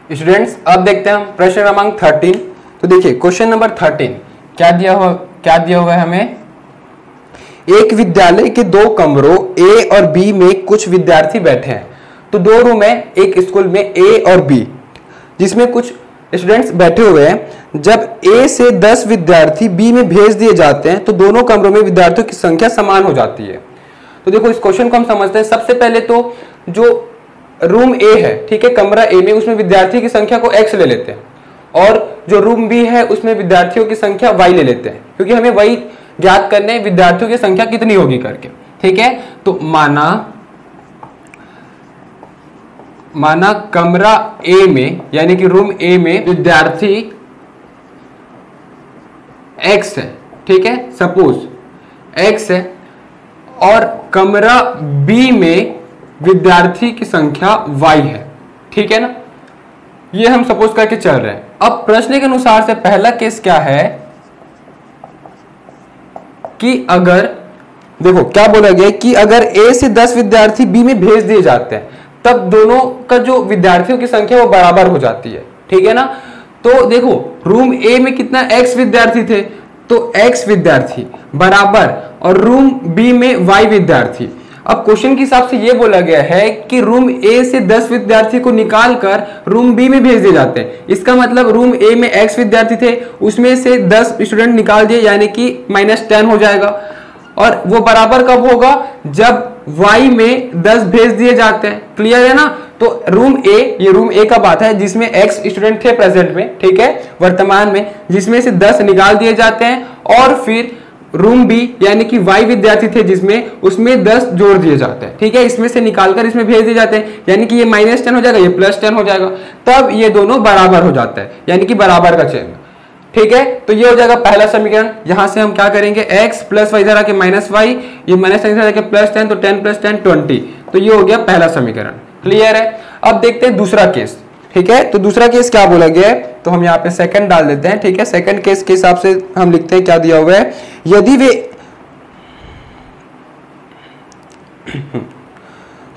Students अब देखते हैं हम प्रश्न क्रमांक 13। तो देखिए क्वेश्चन नंबर 13 क्या दिया हुआ है हमें। एक विद्यालय के दो कमरों ए और बी में कुछ विद्यार्थी बैठे हैं। तो दो रूम है एक स्कूल में ए और बी, जिसमें कुछ स्टूडेंट्स बैठे हुए हैं। जब ए से 10 विद्यार्थी बी में भेज दिए जाते हैं तो दोनों कमरों में विद्यार्थियों की संख्या समान हो जाती है। तो देखो इस क्वेश्चन को हम समझते हैं। सबसे पहले तो जो रूम ए है, ठीक है, कमरा ए में, उसमें विद्यार्थी की संख्या को x ले लेते हैं और जो रूम बी है उसमें विद्यार्थियों की संख्या y ले लेते हैं, क्योंकि हमें वही ज्ञात करने विद्यार्थियों की संख्या कितनी होगी करके। ठीक है, तो माना कमरा ए में यानी कि रूम ए में विद्यार्थी x है, ठीक है, सपोज x है, और कमरा बी में विद्यार्थी की संख्या y है। ठीक है ना, ये हम सपोज करके चल रहे हैं। अब प्रश्न के अनुसार से पहला केस क्या है कि अगर देखो क्या बोला गया कि अगर a से 10 विद्यार्थी b में भेज दिए जाते हैं तब दोनों का जो विद्यार्थियों की संख्या वो बराबर हो जाती है। ठीक है ना, तो देखो रूम a में कितना x विद्यार्थी थे, तो x विद्यार्थी बराबर और रूम b में y विद्यार्थी। अब क्वेश्चन के हिसाब से ये बोला गया है कि रूम ए से 10 विद्यार्थी को निकालकर रूम बी में भेज दिए जाते हैं। इसका मतलब रूम ए में x विद्यार्थी थे, उसमें से 10 स्टूडेंट निकाल दिए यानी कि -10 हो जाएगा। और वो बराबर कब होगा, जब y में 10 भेज दिए जाते हैं। क्लियर है ना, तो रूम ए, ये रूम ए का बात है जिसमें x स्टूडेंट थे प्रेजेंट में, ठीक है, वर्तमान में, जिसमें से 10 निकाल दिए जाते हैं, और फिर रूम बी यानी कि y विद्यार्थी थे जिसमें, उसमें 10 जोड़ दिए जाते हैं। ठीक है, इसमें से निकालकर इसमें भेज दिए जाते हैं, यानी कि ये -10 हो जाएगा, ये +10 हो जाएगा, तब ये दोनों बराबर हो जाता है, यानी कि बराबर का चिन्ह। ठीक है, तो ये हो जाएगा पहला समीकरण। यहां से हम क्या करेंगे, x प्लस y इधर आके -y, ये -10 इधर आके +10, तो 10 + 10 20। तो ये हो गया पहला समीकरण। क्लियर है। अब देखते हैं दूसरा केस। ठीक है, तो दूसरा केस क्या बोला गया है, तो हम यहाँ पे सेकंड डाल देते हैं। ठीक है, सेकंड केस के हिसाब से हम लिखते हैं क्या दिया हुआ है, यदि वे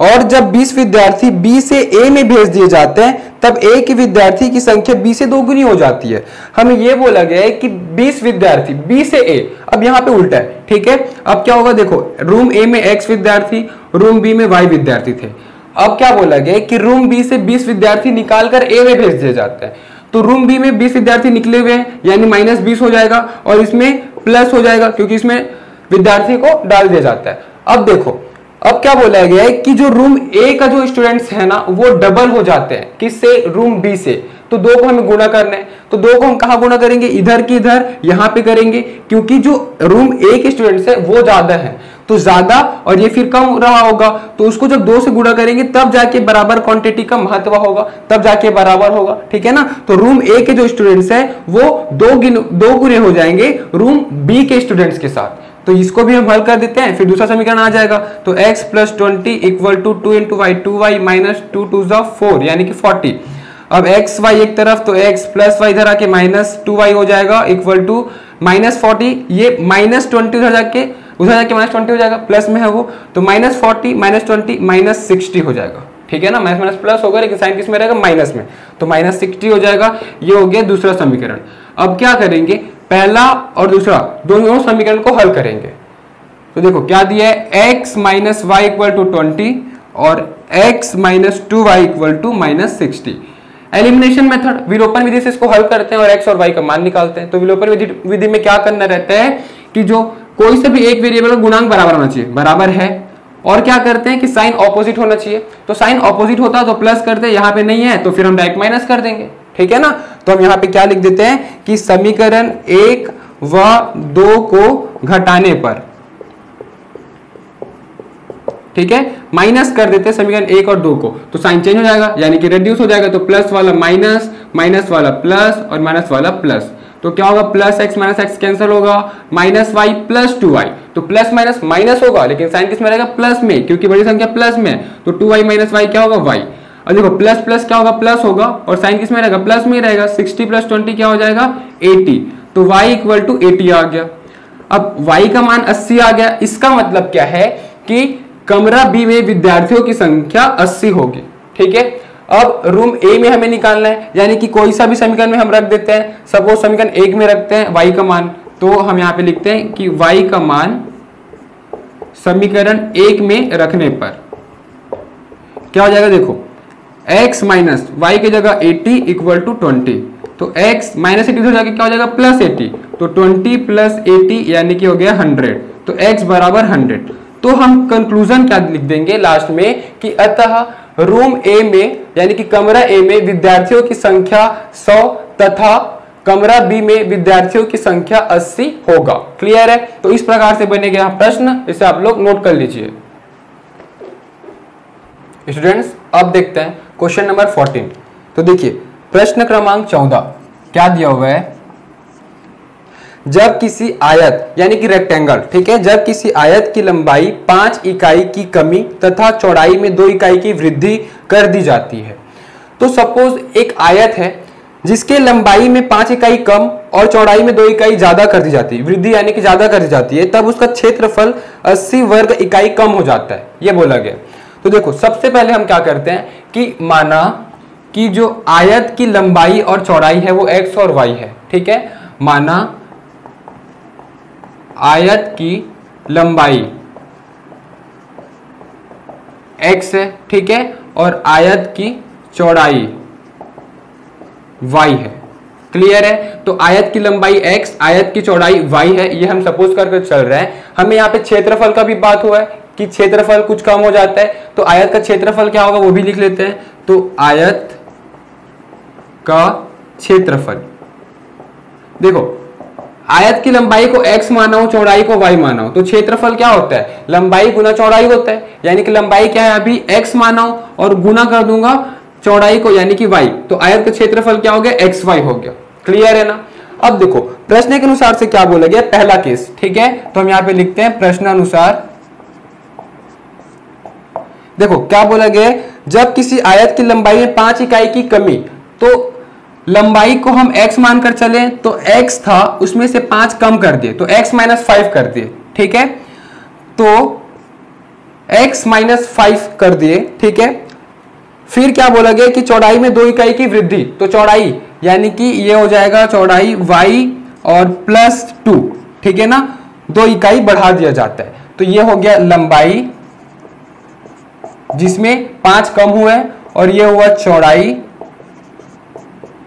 और जब 20 विद्यार्थी B से A में भेज दिए जाते हैं तब A के विद्यार्थी की संख्या B से दोगुनी हो जाती है। हमें यह बोला गया है कि 20 विद्यार्थी B से A, अब यहाँ पे उल्टा है। ठीक है, अब क्या होगा, देखो रूम A में X विद्यार्थी, रूम B में Y विद्यार्थी थे। अब क्या बोला गया कि रूम बी से 20 विद्यार्थी निकालकर ए में भेज दिए जाते हैं। तो रूम बी में 20 विद्यार्थी निकले हुए हैं, यानी -20 हो जाएगा, और इसमें प्लस हो जाएगा क्योंकि इसमें विद्यार्थी को डाल दिया जाता है। अब देखो, अब क्या बोला गया है कि जो रूम ए का जो स्टूडेंट्स है ना वो डबल हो जाते हैं, किससे, रूम बी से। तो दो को हमें गुणा करना है, तो दो को हम कहां गुणा करेंगे, इधर की इधर, यहां पे करेंगे, क्योंकि जो रूम ए के स्टूडेंट्स है वो ज्यादा है, तो ज्यादा और ये फिर कम रहा होगा, तो उसको जब 2 से गुणा करेंगे तब जाके बराबर क्वांटिटी का महत्व होगा, तब जाके बराबर होगा। ठीक है ना, तो रूम ए के जो स्टूडेंट्स है वो दो गुने हो जाएंगे रूम बी के स्टूडेंट्स के साथ। तो इसको भी हम हल कर देते हैं, फिर दूसरा समीकरण आ जाएगा। तो x + 20 = 2 × y, 2y - 2 2 4 यानी कि 40। अब x y एक तरफ, तो x प्लस y इधर आके -2y हो जाएगा इक्वल टू -40, ये -20 उधर जाके -20 हो जाएगा, प्लस में है वो, तो -40 -20 -60 हो जाएगा। ठीक है ना, माइनस प्लस होगा लेकिन साइन किस में रहेगा, माइनस में, तो -60 हो जाएगा। ये हो गया दूसरा समीकरण। अब क्या करेंगे, पहला और दूसरा दोनों समीकरण को हल करेंगे। तो देखो क्या दिया है, x - y = 20 और x - 2y = -60। एलिमिनेशन मेथड, विलोपन विधि से इसको हल करते हैं और x और y का मान निकालते हैं। तो विलोपन विधि में क्या करना रहता है कि जो कोई से भी एक वेरिएबल का गुणांक बराबर होना चाहिए, बराबर है, और क्या करते हैं कि साइन ऑपोजिट होना चाहिए। तो साइन ऑपोजिट होता तो प्लस करते, यहाँ पे नहीं है तो फिर हम डायरेक्ट माइनस कर देंगे। ठीक है ना, तो हम यहाँ पे क्या लिख देते हैं कि समीकरण 1 व 2 को घटाने पर, ठीक है, माइनस कर देते हैं समीकरण 1 और 2 को, तो साइन चेंज हो जाएगा यानी कि रिड्यूस हो जाएगा। तो प्लस वाला माइनस, माइनस वाला प्लस और माइनस वाला प्लस, तो क्या होगा, plus x minus x cancel होगा, -y + 2y, तो प्लस माइनस माइनस होगा लेकिन साइन किस में रहेगा, प्लस में, क्योंकि बड़ी संख्या प्लस में, तो 2y - y क्या होगा, y। और देखो प्लस प्लस क्या होगा, प्लस होगा, और साइन किस में रहेगा, प्लस में ही रहेगा। 60 + 20 क्या हो जाएगा, 80, तो y = 80 आ गया। अब y का मान 80 आ गया, इसका मतलब क्या है कि कमरा बी में विद्यार्थियों की संख्या 80 होगी। ठीक है, अब रूम ए में हमें निकालना है, यानी कि कोई सा भी समीकरण में हम रख देते हैं। सपोज समीकरण 1 में रखते हैं y का मान, तो हम यहाँ पे लिखते हैं कि y का मान समीकरण 1 में रखने पर क्या हो जाएगा, देखो x माइनस वाई की जगह 80 इक्वल टू 20, तो x माइनस 80 हो जाएगा, क्या हो जाएगा प्लस 80, तो 20 प्लस 80 यानी कि हो गया 100, तो x बराबर 100। तो हम कंक्लूजन क्या लिख देंगे लास्ट में कि अतः रूम ए में यानी कि कमरा ए में विद्यार्थियों की संख्या 100 तथा कमरा बी में विद्यार्थियों की संख्या 80 होगा। क्लियर है? तो इस प्रकार से बनेगा प्रश्न, इसे आप लोग नोट कर लीजिए स्टूडेंट्स। अब देखते हैं क्वेश्चन नंबर 14। तो देखिए प्रश्न क्रमांक 14 क्या दिया हुआ है, जब किसी आयत यानी कि रेक्टेंगल, ठीक है, जब किसी आयत की लंबाई 5 इकाई की कमी तथा चौड़ाई में 2 इकाई की वृद्धि कर दी जाती है। तो सपोज एक आयत है जिसके लंबाई में 5 इकाई कम और चौड़ाई में 2 इकाई ज्यादा कर दी जाती है, वृद्धि यानी कि ज्यादा कर दी जाती है, तब उसका क्षेत्रफल 80 वर्ग इकाई कम हो जाता है, ये बोला गया। तो देखो सबसे पहले हम क्या करते हैं कि माना कि जो आयत की लंबाई और चौड़ाई है वो x और y है, ठीक है। माना आयत की लंबाई x है, ठीक है, और आयत की चौड़ाई y है। क्लियर है? तो आयत की लंबाई x, आयत की चौड़ाई y है, ये हम सपोज करके चल रहे हैं। हमें यहाँ पे क्षेत्रफल का भी बात हुआ है कि क्षेत्रफल कुछ कम हो जाता है, तो आयत का क्षेत्रफल क्या होगा वो भी लिख लेते हैं। तो आयत का क्षेत्रफल, देखो आयत की लंबाई को x माना हो, चौड़ाई को y माना हो, तो क्षेत्रफल क्या होता है, लंबाई गुना चौड़ाई होता है। यानी कि लंबाई क्या है अभी x माना हो और गुना कर दूंगा चौड़ाई को यानी कि y, तो आयत का क्षेत्रफल क्या हो गया, xy हो गया। क्लियर है ना? अब देखो प्रश्न के अनुसार से क्या बोला गया, पहला केस, ठीक है। तो हम यहाँ पे लिखते हैं प्रश्नानुसार, देखो क्या बोला गया, जब किसी आयत की लंबाई में 5 इकाई की कमी, तो लंबाई को हम x मानकर चले, तो x था उसमें से 5 कम कर दिए, तो x माइनस 5 कर दिए, ठीक है। तो x माइनस 5 कर दिए, ठीक है। फिर क्या बोला गया कि चौड़ाई में 2 इकाई की वृद्धि, तो चौड़ाई यानी कि ये हो जाएगा चौड़ाई y और प्लस 2, ठीक है ना, 2 इकाई बढ़ा दिया जाता है, तो ये हो गया लंबाई जिसमें 5 कम हुए, और ये हुआ चौड़ाई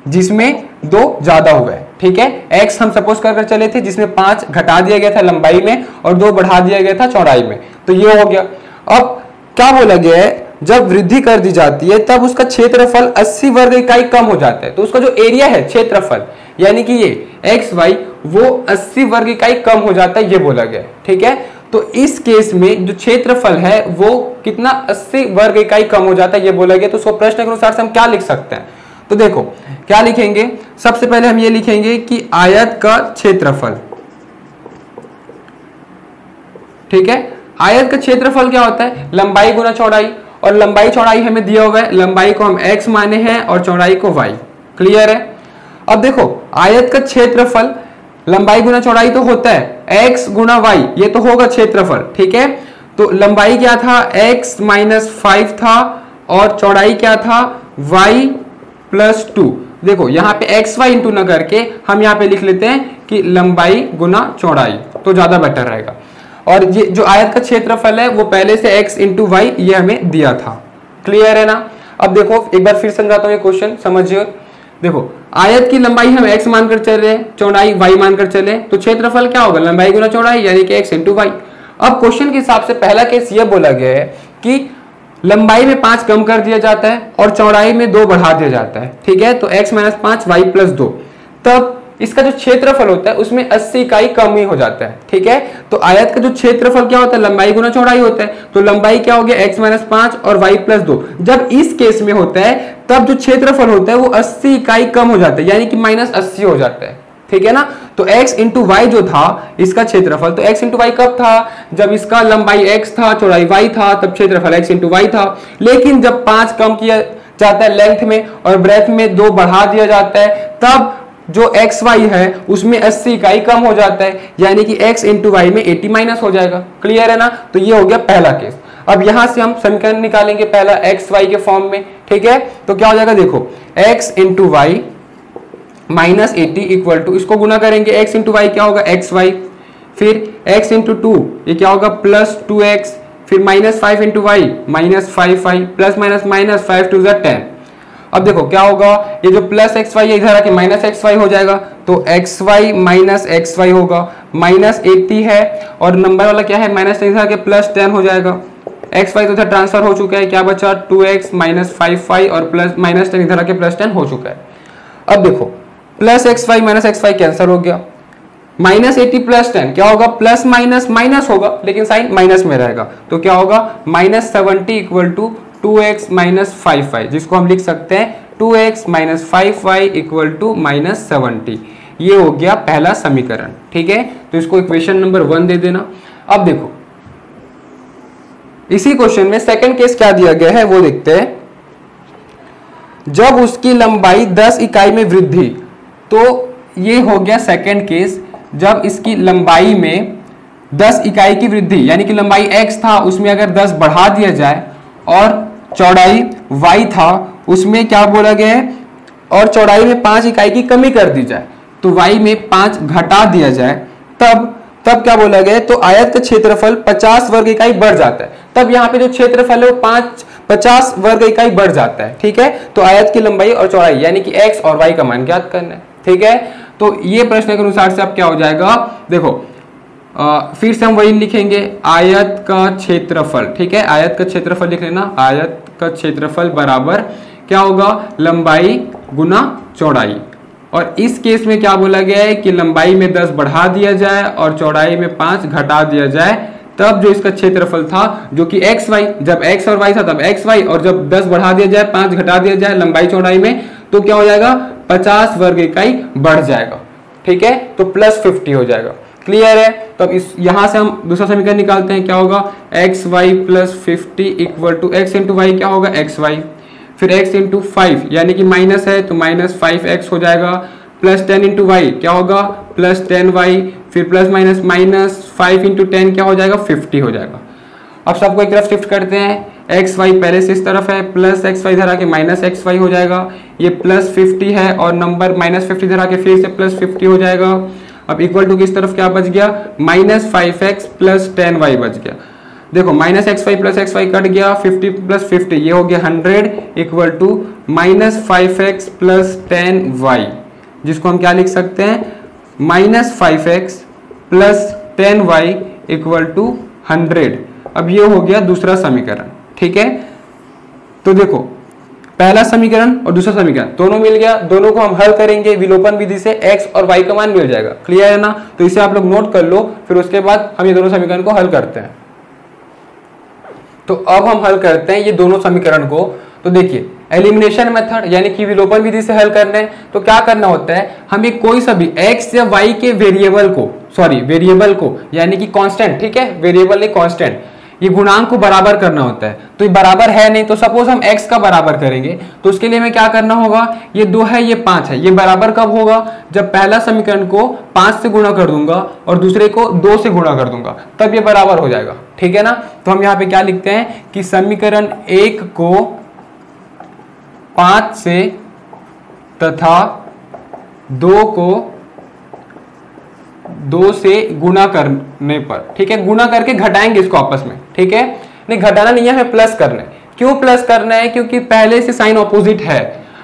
जिसमें 2 ज्यादा हुए, ठीक है। x हम सपोज कर चले थे जिसमें 5 घटा दिया गया था लंबाई में और 2 बढ़ा दिया गया था चौड़ाई में, तो ये हो गया। अब क्या बोला गया है, जब वृद्धि कर दी जाती है तब उसका क्षेत्रफल 80 वर्ग इकाई कम हो जाता है, तो उसका जो एरिया है क्षेत्रफल यानी कि ये एक्स वाई वो 80 वर्ग इकाई कम हो जाता है, ये बोला गया है, ठीक है। तो इस केस में जो क्षेत्रफल है वो कितना 80 वर्ग इकाई कम हो जाता है, ये बोला गया। तो सो प्रश्न के अनुसार से हम क्या लिख सकते हैं, तो देखो क्या लिखेंगे, सबसे पहले हम ये लिखेंगे कि आयत का क्षेत्रफल, ठीक है। आयत का क्षेत्रफल क्या होता है, लंबाई गुना चौड़ाई, और लंबाई चौड़ाई हमें दिया हुआ है, लंबाई को हम x माने हैं और चौड़ाई को y। क्लियर है। अब देखो आयत का क्षेत्रफल लंबाई गुना चौड़ाई तो होता है x गुना y, ये तो होगा क्षेत्रफल, ठीक है। तो लंबाई क्या था x माइनस 5 था और चौड़ाई क्या था y प्लस 2। देखो यहाँ पे एक्स वाई इंटू न करके हम यहाँ पे लिख लेते हैं कि लंबाई गुना चौड़ाई, तो ज्यादा बेटर रहेगा। और ये जो आयत का क्षेत्रफल है वो पहले से x इंटू वाई ये हमें दिया था। क्लियर है ना। अब देखो एक बार फिर समझाता हूँ ये क्वेश्चन, समझिए। देखो आयत की लंबाई हम x मानकर चले, चौड़ाई y मानकर चले, तो क्षेत्रफल क्या होगा लंबाई गुना चौड़ाई यानी कि x इंटू वाई। अब क्वेश्चन के हिसाब से पहला केस ये बोला गया है कि लंबाई में 5 कम कर दिया जाता है और चौड़ाई में 2 बढ़ा दिया जाता है, ठीक है। तो x माइनस 5 वाई प्लस 2, तब इसका जो क्षेत्रफल होता है उसमें 80 इकाई कम ही हो जाता है, ठीक है। तो आयत का जो क्षेत्रफल क्या होता है लंबाई गुना चौड़ाई होता है, तो लंबाई क्या हो गया x माइनस 5 और y प्लस 2। जब इस केस में होता है तब जो क्षेत्रफल होता है वो 80 इकाई कम हो जाता है, यानी कि माइनस 80 हो जाता है, ठीक है ना। तो x इंटू वाई जो था इसका क्षेत्रफल, तो x इंटू वाई कब था, जब इसका लंबाई x था चौड़ाई y था, तब क्षेत्रफल x इंटू वाई था। लेकिन जब 5 कम किया जाता है लेंथ में और ब्रेथ में 2 बढ़ा दिया जाता है, तब जो एक्स वाई है उसमें 80 इकाई कम हो जाता है, यानी कि x इंटू वाई में 80 माइनस हो जाएगा। क्लियर है ना। तो ये हो गया पहला केस। अब यहां से हम समीकरण निकालेंगे पहला एक्स वाई के फॉर्म में, ठीक है। तो क्या हो जाएगा, देखो x into Y minus 80 equal to, इसको गुना करेंगे x इंटू वाई क्या होगा एक्स वाई, फिर x इंटू टू ये क्या होगा प्लस 2x, फिर minus 5 into Y minus 5y, plus minus minus 5 two 10। अब देखो क्या होगा, ये जो प्लस एक्स वाई है इधर आके माइनस एक्स वाई हो जाएगा, तो X Y minus X Y होगा, माइनस 80 है और नंबर वाला क्या है माइनस 10 इधर आके प्लस 10 हो जाएगा। एक्स वाई तो इधर ट्रांसफर हो चुका है, क्या बचा 2x माइनस 5y और प्लस माइनस 10 इधर आके प्लस 10 हो चुका है। अब देखो plus X Y minus X Y cancel हो गया, माइनस 80 प्लस 10 क्या होगा, प्लस माइनस माइनस होगा लेकिन साइन माइनस में रहेगा, तो क्या होगा minus 70 equal to 2x minus 5y, जिसको हम लिख सकते हैं 2x minus 5y equal to minus 70। ये हो गया पहला समीकरण, ठीक है। तो इसको इक्वेशन नंबर 1 दे देना। अब देखो इसी क्वेश्चन में सेकंड केस क्या दिया गया है वो देखते हैं। जब उसकी लंबाई 10 इकाई में वृद्धि, तो ये हो गया सेकंड केस, जब इसकी लंबाई में 10 इकाई की वृद्धि, यानी कि लंबाई x था उसमें अगर 10 बढ़ा दिया जाए और चौड़ाई y था उसमें क्या बोला गया है, और चौड़ाई में 5 इकाई की कमी कर दी जाए, तो y में 5 घटा दिया जाए, तब क्या बोला गया है, तो आयत का क्षेत्रफल 50 वर्ग इकाई बढ़ जाता है। तब यहाँ पे जो क्षेत्रफल है वो 50 वर्ग इकाई बढ़ जाता है, ठीक है। तो आयत की लंबाई और चौड़ाई यानी कि x और y का मान ज्ञात करना है, ठीक है। तो ये प्रश्न के अनुसार से अब क्या हो जाएगा, देखो फिर से हम वही लिखेंगे, आयत का क्षेत्रफल, ठीक है। आयत का क्षेत्रफल लिख लेना, आयत का क्षेत्रफल बराबर क्या होगा, लंबाई गुना चौड़ाई। और इस केस में क्या बोला गया है कि लंबाई में 10 बढ़ा दिया जाए और चौड़ाई में 5 घटा दिया जाए, तब जो इसका क्षेत्रफल था जो कि एक्स वाई, जब एक्स और वाई था तब एक्स वाई, और जब 10 बढ़ा दिया जाए 5 घटा दिया जाए लंबाई चौड़ाई में, तो क्या हो जाएगा 50 वर्ग इकाई बढ़ जाएगा, ठीक है। तो प्लस 50 हो जाएगा, क्लियर है। तो अब इस यहां से हम दूसरा समीकरण निकालते हैं, क्या होगा X Y plus 50 equal to X into Y क्या होगा एक्स वाई, फिर x इंटू 5 यानी कि माइनस है तो माइनस 5x हो जाएगा, प्लस 10 इंटू वाई क्या होगा प्लस 10y, फिर प्लस माइनस माइनस 5 इंटू 10 क्या हो जाएगा 50 हो जाएगा। अब सबको एक तरफ शिफ्ट करते हैं, एक्स वाई पहले से इस तरफ है, प्लस एक्स वाई इधर आके माइनस एक्स वाई हो जाएगा, ये प्लस 50 है और नंबर माइनस 50 इधर आके फिर से प्लस 50 हो जाएगा। अब इक्वल टू किस तरफ क्या बच गया, माइनस 5x प्लस 10y बच गया। देखो minus X Y plus X Y cut गया, 50 प्लस 50 ये हो गया 100 equal to minus 5x plus 10y, जिसको हम क्या लिख सकते हैं minus 5x plus 10y equal to 100। अब ये हो गया दूसरा समीकरण, ठीक है। तो देखो पहला समीकरण और दूसरा समीकरण दोनों मिल गया, दोनों को हम हल करेंगे विलोपन विधि से, x और y का मान मिल जाएगा, क्लियर है ना। तो इसे आप लोग नोट कर लो, फिर उसके बाद हम ये दोनों समीकरण को हल करते हैं। तो अब हम हल करते हैं ये दोनों समीकरण को। तो देखिए एलिमिनेशन मेथड यानी कि विलोपन विधि से हल करना है, तो क्या करना होता है, हमें कोई सा भी x या y के वेरिएबल को यानी कि कांस्टेंट, ठीक है, वेरिएबल नहीं कांस्टेंट, ये गुणांक को बराबर करना होता है। तो ये बराबर है नहीं, तो सपोज हम x का बराबर करेंगे, तो उसके लिए हमें क्या करना होगा, ये 2 है ये 5 है, ये बराबर कब होगा, जब पहला समीकरण को 5 से गुणा कर दूंगा और दूसरे को 2 से गुणा कर दूंगा, तब ये बराबर हो जाएगा, ठीक है ना। तो हम यहाँ पे क्या लिखते हैं कि समीकरण 1 को 5 से तथा 2 को 2 से गुणा करने पर, ठीक है, गुणा करके घटाएंगे इसको आपस में, ठीक है, नहीं घटाना नहीं है, हमें प्लस करना है। क्यों प्लस करना है, क्योंकि पहले से साइन ऑपोजिट है,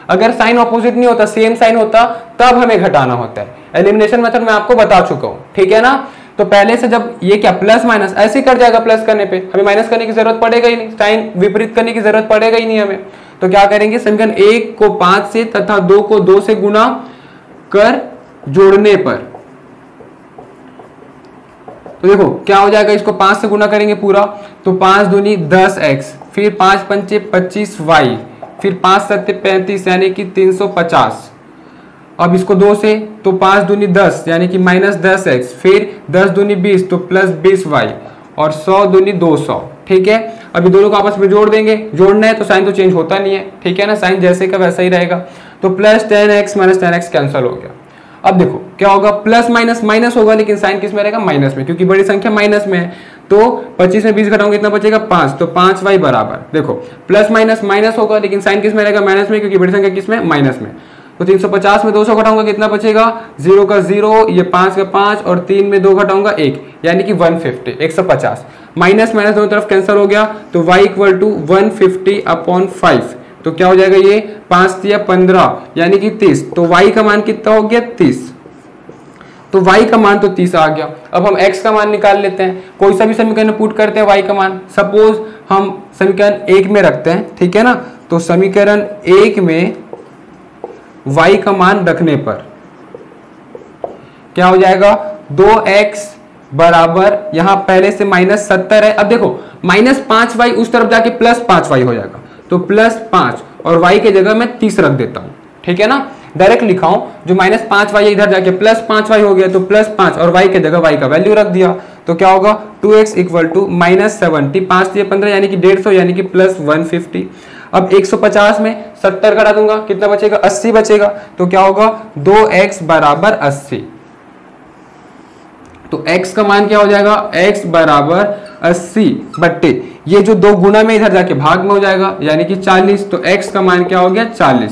अगर साइन ऑपोजिट नहीं होता सेम साइन होता तब हमें घटाना होता है। एलिमिनेशन मेथड मैं आपको बता चुका हूं, ठीक है ना। तो पहले से जब ये क्या प्लस माइनस ऐसे ही कर जाएगा, प्लस करने पे हमें माइनस करने की जरूरत पड़ेगा ही नहीं, साइन विपरीत करने की जरूरत पड़ेगा ही नहीं हमें। तो क्या करेंगे, समीकरण 1 को 5 से तथा 2 को 2 से गुणा कर जोड़ने पर, तो देखो क्या हो जाएगा, इसको 5 से गुणा करेंगे पूरा, तो 5 दूनी 10x, फिर 5 पंचे 25y, फिर 5 सत्ते 35 यानी कि 350। अब इसको 2 से, तो 5 दूनी 10 यानी कि माइनस 10x, फिर 10 दूनी 20 तो प्लस 20y, और 100 दूनी 200, ठीक है। अभी दोनों को आपस में जोड़ देंगे, जोड़ना है तो साइन तो चेंज होता नहीं है, ठीक है ना, साइन जैसे का वैसा ही रहेगा। तो plus 10x minus 10x cancel हो गया। अब देखो क्या होगा, प्लस माइनस माइनस होगा लेकिन साइन किस में रहेगा, माइनस में, क्योंकि बड़ी संख्या माइनस में है। तो 25 में 20 घटाऊंगा कितना बचेगा 5, तो 5y बराबर, देखो प्लस माइनस माइनस होगा लेकिन साइन किस में रहेगा माइनस में, क्योंकि बड़ी संख्या किस में माइनस में। तो 350 में 200 घटाऊंगा कितना बचेगा 0 का 0, ये 5 का 5 और 3 में 2 घटाऊंगा 1, यानी कि 150 150। माइनस माइनस दोनों तरफ कैंसिल हो गया, तो y इक्वल टू 150/5, तो क्या हो जाएगा ये 5 दिया 15 यानी कि 30, तो y का मान कितना हो गया 30, तो y का मान तो 30 आ गया। अब हम x का मान निकाल लेते हैं, कोई सा भी समीकरण पुट करते हैं y का मान। सपोज हम समीकरण 1 में रखते हैं, ठीक है ना, तो समीकरण 1 में y का मान रखने पर क्या हो जाएगा 2x बराबर, यहां पहले से -70 है, अब देखो -5y उस तरफ जाके +5y हो जाएगा, तो +5 और y के जगह मैं 30 रख देता हूं, ठीक है ना, डायरेक्ट लिखा हूं, जो -5y इधर जाके +5y हो गया, तो +5 और y के जगह y का वैल्यू रख दिया, तो क्या होगा 2x इक्वल टू -70, 5 दिए 15 यानी कि 150 यानी कि +150। अब 150 में 70 घटा दूंगा कितना बचेगा 80 बचेगा, तो क्या होगा 2x बराबर 80, तो x का मान क्या हो जाएगा x बराबर 80 बट्टे ये जो 2 गुना में इधर जाके भाग में हो जाएगा यानी कि 40, तो x का मान क्या हो गया 40।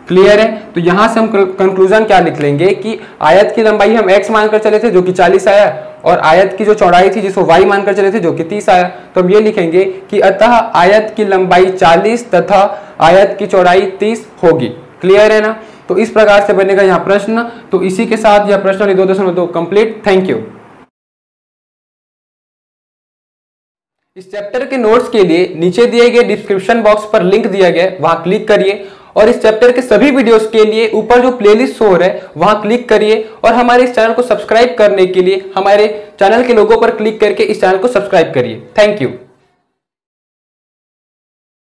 क्लियर है, तो यहां से हम कंक्लूजन क्या लिख लेंगे कि आयत की लंबाई हम x मानकर चले थे जो कि 40 आया, और आयत की जो चौड़ाई थी जिसको y मानकर चले थे जो कि 30 आया, तो हम ये लिखेंगे कि अतः आयत की लंबाई 40 तथा आयत की चौड़ाई 30 होगी। क्लियर है ना, तो इस प्रकार से बनेगा यहाँ प्रश्न। तो इसी के साथ यह प्रश्न 2.2 कंप्लीट। Thank you. इस चैप्टर के नोट्स के लिए नीचे दिए गए डिस्क्रिप्शन बॉक्स पर लिंक दिया गया है, वहां क्लिक करिए, और इस चैप्टर के सभी वीडियोस के लिए ऊपर जो प्लेलिस्ट शो हो रहा है वहां क्लिक करिए, और हमारे इस चैनल को सब्सक्राइब करने के लिए हमारे चैनल के लोगो पर क्लिक करके इस चैनल को सब्सक्राइब करिए। Thank you.